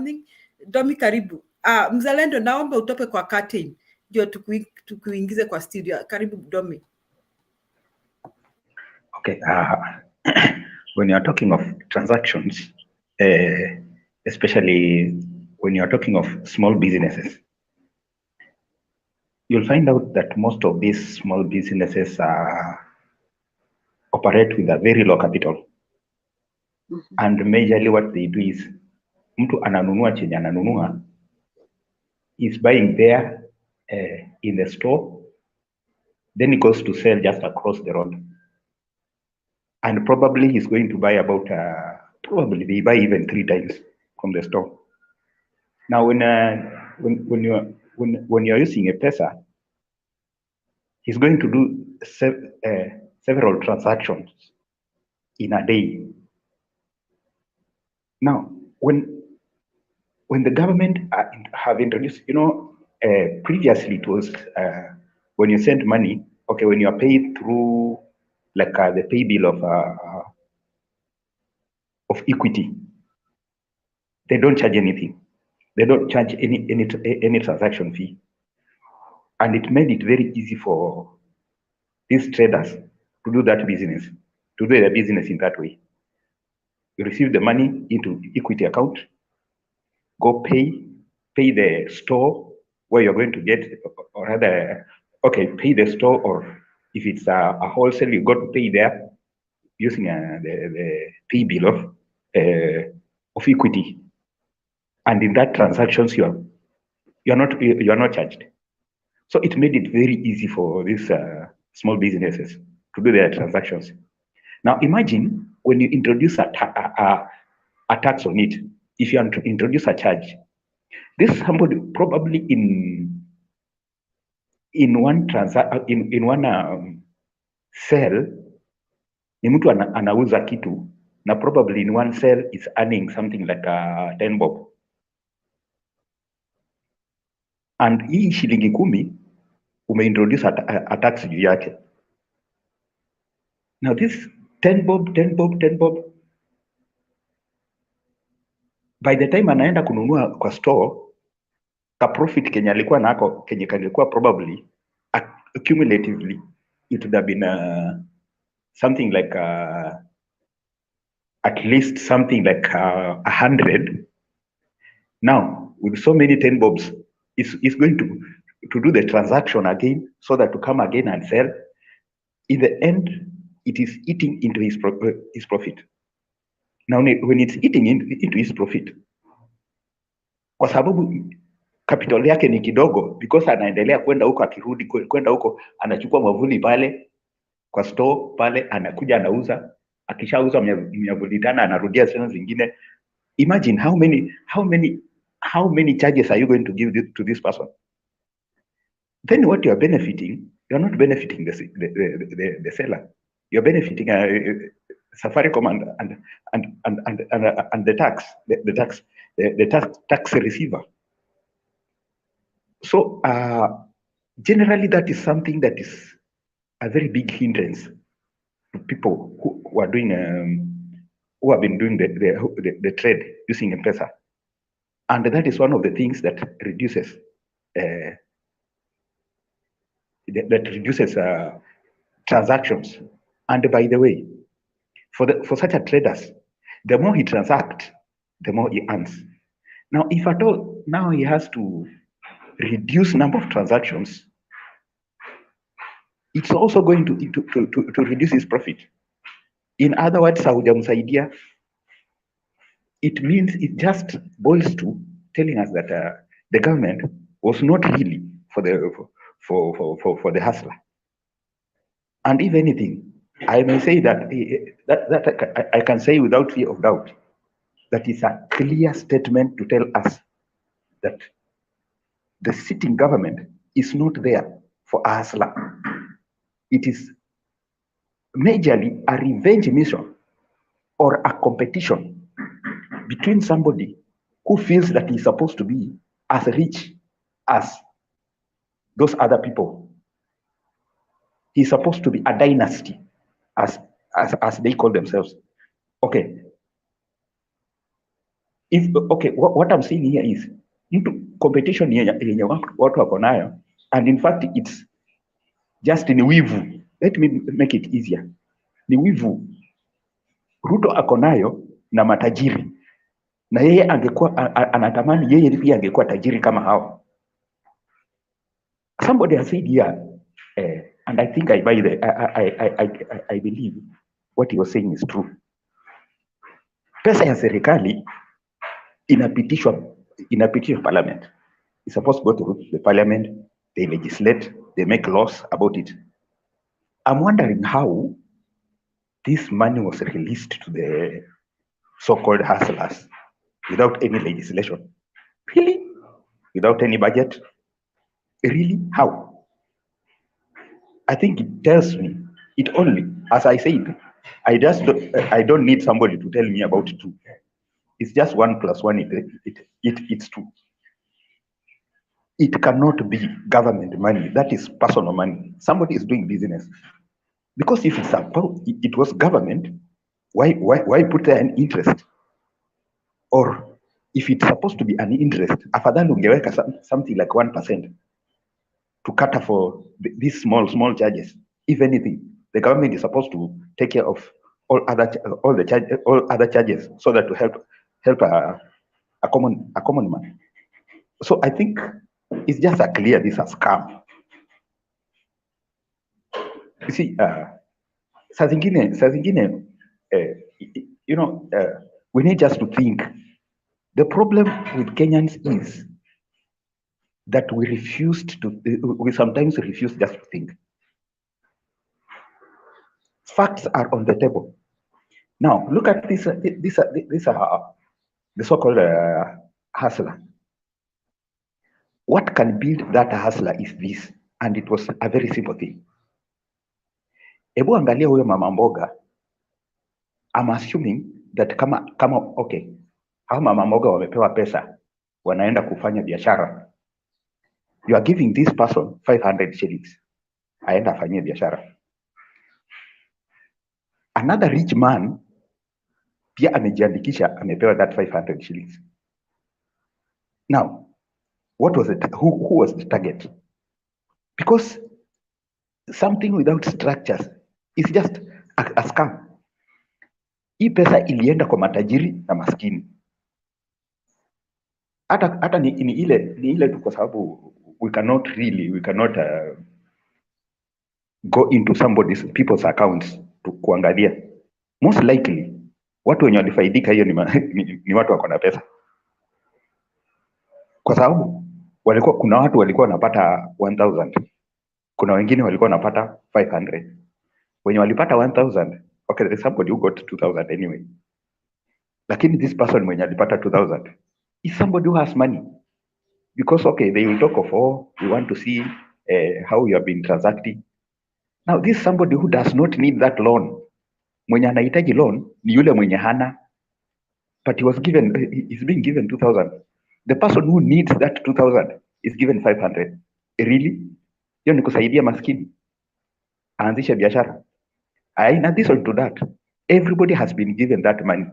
something. Domi karibu. Mzalendo, naomba utope kwa curtain ndio tukuingize kwa studio. Karibu Domi. Okay. When you are talking of transactions, especially when you are talking of small businesses, you'll find out that most of these small businesses operate with a very low capital. And majorly what they do is, mtu ananunua chenye ananunua is buying there in the store, then he goes to sell just across the road. And probably he's going to buy about, probably they buy even 3 times from the store. Now, when you're using a pesa, he's going to do several transactions in a day. Now, when the government have introduced, previously it was when you send money, okay, when you are paid through like the pay bill of Equity, they don't charge anything. They don't charge any transaction fee, and it made it very easy for these traders to do that business, to do their business in that way. You receive the money into Equity account, go pay the store where you're going to get, or rather, okay, pay the store, or if it's a wholesale, you got to pay there using the pay bill of Equity, and in that transactions you're not charged. So it made it very easy for these small businesses to do their transactions. Now imagine when you introduce a tax on it. If you introduce a charge, this somebody probably in one sell, ni mtu anauza kitu na probably in one sell is earning something like 10 bob, and hii shilingi 10 umeintroduce a tax juu yake. Now this 10 bob, by the time anaenda kununua kwa store, ka profit kenye alikuwa nako kenye kalikuwa probably accumulatively it would have been something like at least something like 100. Now with so many 10 bobs, is going to do the transaction again, so that to come again and sell. In the end, it is eating into his profit. Now when it's eating into his profit, kwa sababu capital yake ni kidogo, because anaendelea kwenda huko, akirudi kwenda huko, anachukua mwavuli pale kwa store pale, anakuja anauza, akishauza miavuli tena anarudia tena zingine. Imagine how many charges are you going to give to this person? Then what you are benefiting, you are not benefiting the seller. You are benefiting Safaricom and the tax receiver. So generally, that is something that is a very big hindrance to people who are doing who have been doing the trade using M-Pesa, and that is one of the things that reduces transactions. And by the way, for such a traders, the more he transacts, the more he earns. Now, if at all now he has to reduce number of transactions, it's also going to reduce his profit. In other words, haujamsaidia. It means it just boils to telling us that the government was not really for the hustler. And if anything, I may say that I can say without fear of doubt that is a clear statement to tell us that the sitting government is not there for a hustler. It is majorly a revenge mission or a competition between somebody who feels that he's supposed to be as rich as those other people. He's supposed to be a dynasty, as they call themselves. Okay. okay, what I'm saying here is competition yenye watu wako nayo, and in fact it's just ni wivu. Let me make it easier. Ni wivu Ruto ako nayo na matajiri, na yeye angekuwa anatamani yeye pia angekuwa tajiri kama hao. Somebody has said here, and I think I believe what he was saying is true. Pesa ya serikali inapitishwa parliament. It's supposed to go to the parliament, they legislate, they make laws about it. I'm wondering how this money was released to the so-called hustlers without any legislation. Really? Without any budget? Really? How? I think it tells me, it only, as I said, I don't need somebody to tell me about two. It's just 1 + 1, it's 2. It cannot be government money. That is personal money. Somebody is doing business. Because if it was government, why put there an interest? Or if it's supposed to be an interest, afadhali ungeweka something like 1% to cater for these small charges. If anything, the government is supposed to take care of all other charges, so that to help a common man. So I think it's just a clear this a scam. You see, saa zingine, we need just to think. The problem with Kenyans is that we sometimes refuse just to think. Facts are on the table. Now, look at this the so-called hustler. What can build that hustler is this, and it was a very simple thing. Ebu angalia huyo mama mboga. I'm assuming that kama okay, hao mama mboga wamepewa pesa, wanaenda kufanya biashara. You are giving this person 500 shillings. Aenda afanyie biashara. Another rich man pia amejiandikisha, amepewa that 500 shillings. Now, what was it? Who was the target? Because something without structures is just a scam. Hii pesa ilienda kwa matajiri na maskini. Hata ni ile tu, kwa sababu we cannot go into people's accounts to kuangalia. Most likely watu wenye walifaidika hiyo ni watu wako na pesa, kwa sababu kuna watu walikuwa wanapata 1000, kuna wengine walikuwa wanapata 500. Wenye walipata 1000, okay, there's somebody who got 2000 anyway, lakini this person mwenye alipata 2000 is somebody who has money, because okay, they will talk of, oh, we want to see how you have been transacting. Now this somebody who does not need that loan. Mwenye anahitaji loan ni yule mwenye hana, but he's being given 2000. The person who needs that 2000 is given 500. Really? Hiyo ni kusaidia maskini aanzishe biashara? In addition to that, everybody has been given that money.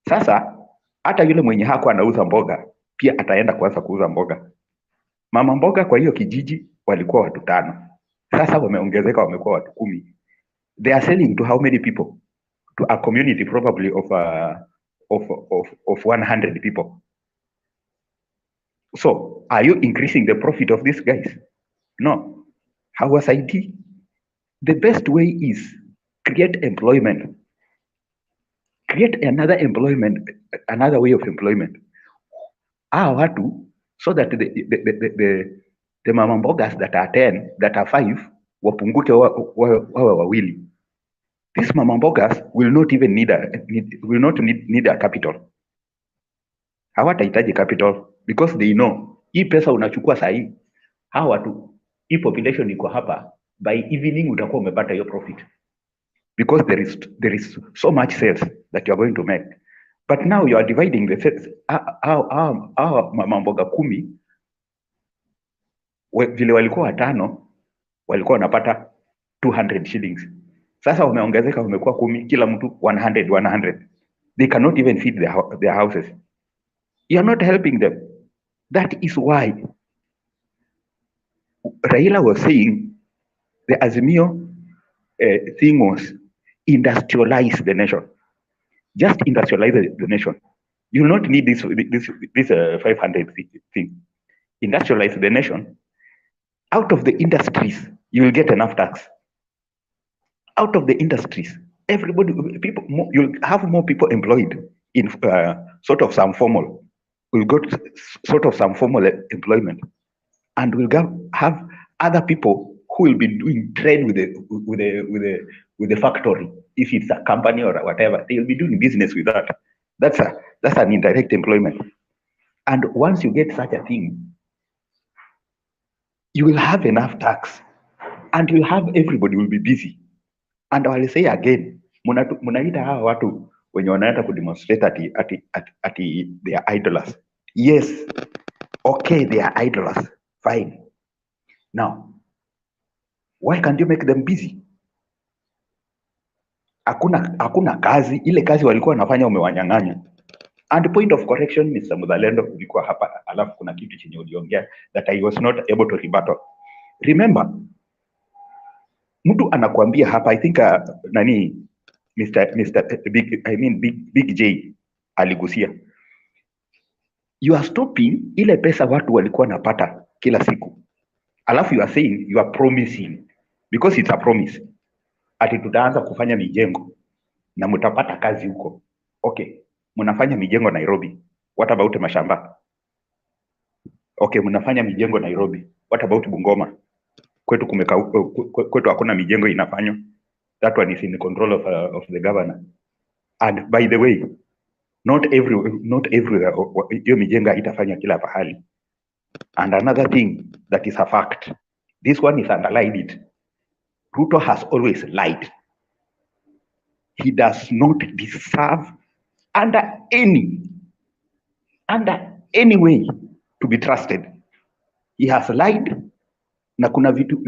Sasa hata yule mwenye hako anauza mboga pia ataenda kuanza kuuza mboga. Mama mboga kwa hiyo kijiji walikuwa watu 5. Sasa wameongezeka, wamekuwa watu 10. They are selling to how many people? To a community probably of 100 people. So are you increasing the profit of these guys? No. How was IT? The best way is create employment. Create another way of employment. Watu, so that the mama mbogas that are 10, that are 5, wapunguke wawe wawili. These mama mbogas will not even need a capital. Hawatahitaji capital, because they know hii pesa unachukua sahi, hawa watu, hii population iko hapa, by evening utakuwa umepata hiyo profit, because there is so much sales that you are going to make. But now you are dividing the sales. Mama mboga 10 vile walikuwa 5 walikuwa wanapata 200 shillings. Sasa wameongezeka, wamekuwa 10, kila mtu 100. They cannot even feed their houses. You're not helping them. That is why Raila was saying the Azimio thing was industrialize the nation. Just industrialize the nation. You will not need this 500 thing. Industrialize the nation. Out of the industries, you will get enough tax. Out of the industries, everybody, people, you'll have more people employed in sort of some formal. We'll got sort of some formal employment, and we'll have other people who will be doing trade with the factory. If it's a company or whatever, they'll be doing business with that. That's an indirect employment. And once you get such a thing, you will have enough tax, and you'll have everybody will be busy. And I will say again, munaita hawa watu wenye wanaenda kudemonstrate ati they are idlers. Yes, okay, they are idlers, fine. Now, why can't you make them busy? Hakuna kazi, ile kazi walikuwa wanafanya umewanyang'anya. And point of correction, Mr. Muzalendo, ulikuwa hapa, alafu kuna kitu chenye uliongea that I was not able to rebuttal. Remember, mtu anakuambia hapa, I think Big J aligusia, you are stopping ile pesa watu walikuwa napata kila siku, alafu you are saying, you are promising, because it's a promise, ati tutaanza kufanya mijengo na mtapata kazi huko. Okay, mnafanya mijengo Nairobi, what about mashamba? Okay, mnafanya mijengo Nairobi, what about Bungoma? Kwetu kwetu hakuna mijengo inafanywa. That one is in the control of the governor. And by the way, not everywhere hiyo mijengo itafanywa kila pahali. And another thing that is a fact, this one is underlined it. Ruto has always lied. He does not deserve under any way to be trusted. He has lied. Na kuna vitu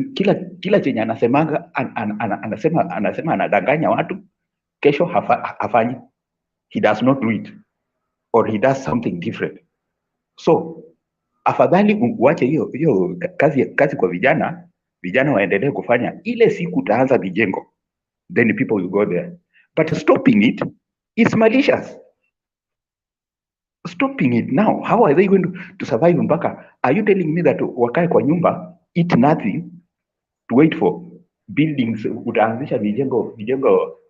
kila chenye anasemanga anasema anadanganya watu, kesho hafanyi. He does not do it, or he does something different. So afadhali uache hiyo kazi kwa vijana waendelee kufanya. Ile siku utaanza mijengo, then people will go there. But stopping it is malicious. Stopping it now, how are they going to survive mpaka? Are you telling me that wakae kwa nyumba, eat nothing, to wait for buildings? Utaanzisha mijengo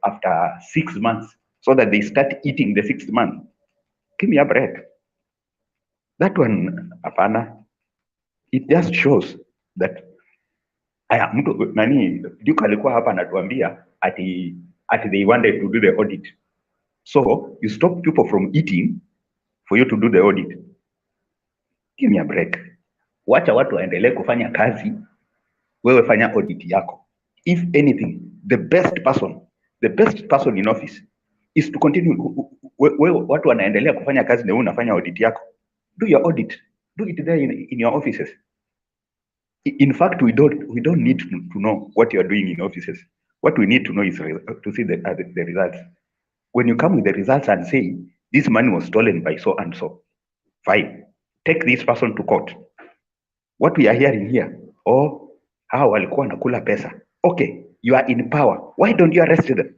after 6 months so that they start eating the 6th month? Give me a break. That one, hapana. It just shows that mtu nani Duke alikuwa hapa anatuambia ati they wanted to do the audit. So you stop people from eating for you to do the audit. Give me a break. Wacha watu waendelee kufanya kazi, wewe fanya audit yako. If anything, the best person in office is to continue. Wewe watu wanaendelea kufanya kazi na wewe unafanya audit yako. Do your audit. Do it there in your offices. In fact, we don't need to know what you are doing in offices. What we need to know is to see the results. When you come with the results and say this money was stolen by so and so, fine, take this person to court. What we are hearing here, hao walikuwa nakula pesa. Okay, you are in power. Why don't you arrest them?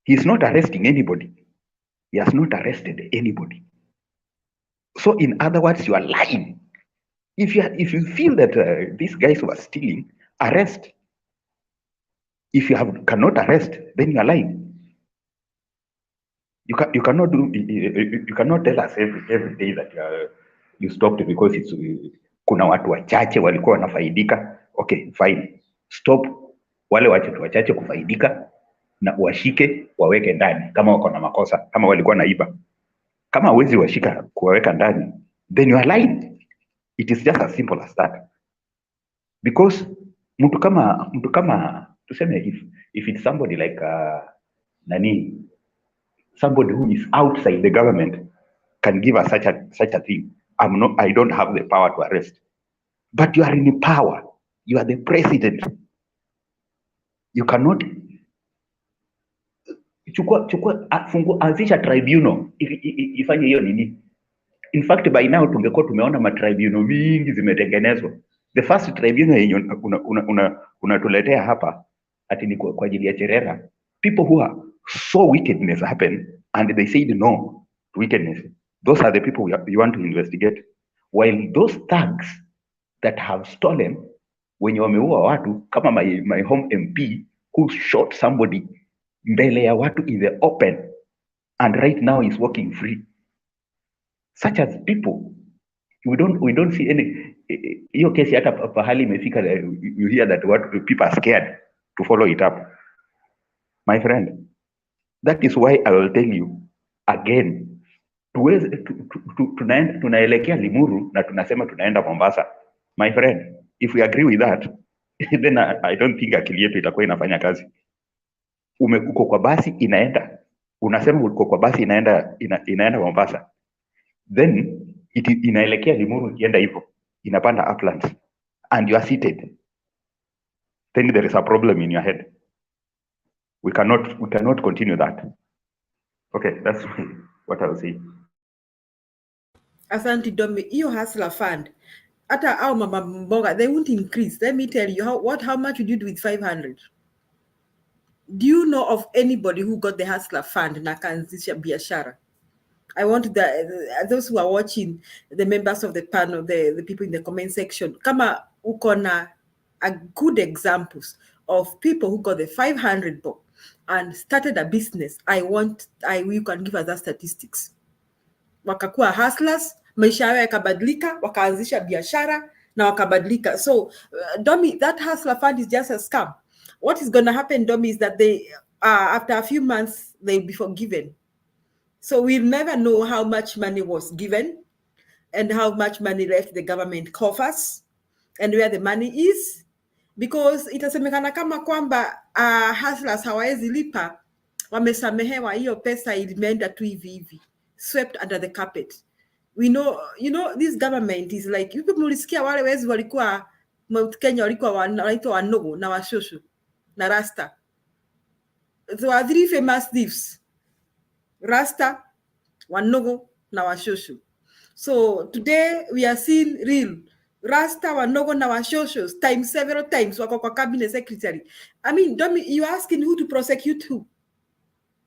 He's not arresting anybody. He has not arrested anybody. So in other words, you are lying. If you feel that these guys were stealing, arrest. If you cannot arrest, then you are lying. You cannot tell us every day that you stopped because it's kuna watu wachache walikuwa wanafaidika. Okay, fine. Stop wale watu wachache kufaidika na washike waweke ndani kama wako na makosa, kama walikuwa naiba. Kama hawezi washika kuwaweka ndani, then you are lying. It is just as simple as that. Because mtu kama tuseme if it's somebody like somebody who is outside the government can give us such a thing. I don't have the power to arrest. But you are in power. You are the president. You cannot anzisha tribunal ifanye hiyo nini. In fact by now tungekuwa tumeona matribunal mingi zimetengenezwa. The first tribunal yenye unatuletea hapa ati ni kwa ajili ya Cherera. People who are saw wickedness happen and they said no to wickedness. Those are the people you want to investigate. While those thugs that have stolen, wenye wameua watu kama my home MP who shot somebody mbele ya watu in the open and right now is walking free. Such as people, we don't see any. Hiyo kesi hata pahali imefika, you hear that what people are scared to follow it up. My friend, that is why I will tell you again, tunaelekea Limuru na tunasema tunaenda Mombasa. My friend, if we agree with that, then I don't think akili yetu itakuwa inafanya kazi. Uko kwa basi inaenda, unasema uko kwa basi inaenda Mombasa, then inaelekea Limuru ikienda hivyo, inapanda Uplands and you are seated, then there is a problem in your head. We cannot continue that. Okay, that's what I will say. Asante Domi, hiyo hustler fund hata au mama mboga, they won't increase. Let me tell you how much would you do with 500? Do you know of anybody who got the hustler fund na kaanzisha biashara? I want those who are watching, the members of the panel, the people in the comment section, kama uko na a good examples of people who got the 500 bob and started a business, you can give us that statistics. Wakakuwa hustlers, maisha yao yakabadilika, wakaanzisha biashara na wakabadilika. So Domi, that hustler fund is just a scam. What is going to happen, Domi, is that they after a few months they'll be forgiven. So we'll never know how much money was given and how much money left the government coffers and where the money is, because itasemekana kama kwamba hustlers hawawezi lipa, wamesamehewa, hiyo pesa imeenda tu hivi hivi, swept under the carpet. We know, this government is like, you people mulisikia wale wezi walikuwa Mount Kenya walikuwa wanaitwa Wanogo na Washosho na Rasta. There are three famous thieves: Rasta, Wanogo na Washosho. So today we are seeing real Rasta, Wanogo na Washosho several times wako kwa cabinet secretary. I mean, Domi, you asking who to prosecute who?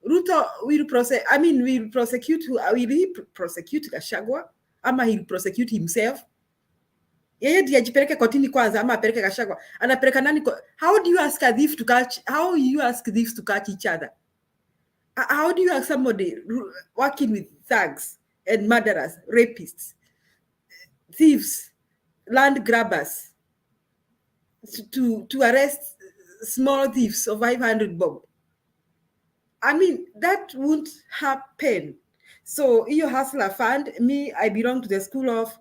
Ruto will prosecute who? Will he prosecute Gachagua? Ama he'll prosecute himself? Yeye ndiye ajipeleke kotini kwanza ama apeleke Gachagua? Anapeleka nani? How do you ask a thief to catch? How you ask thieves to catch each other? How do you ask somebody working with thugs and murderers, rapists, thieves, land grabbers to arrest small thieves of 500 bob? I mean, that won't happen. So, your hustler fund, me, I belong to the school of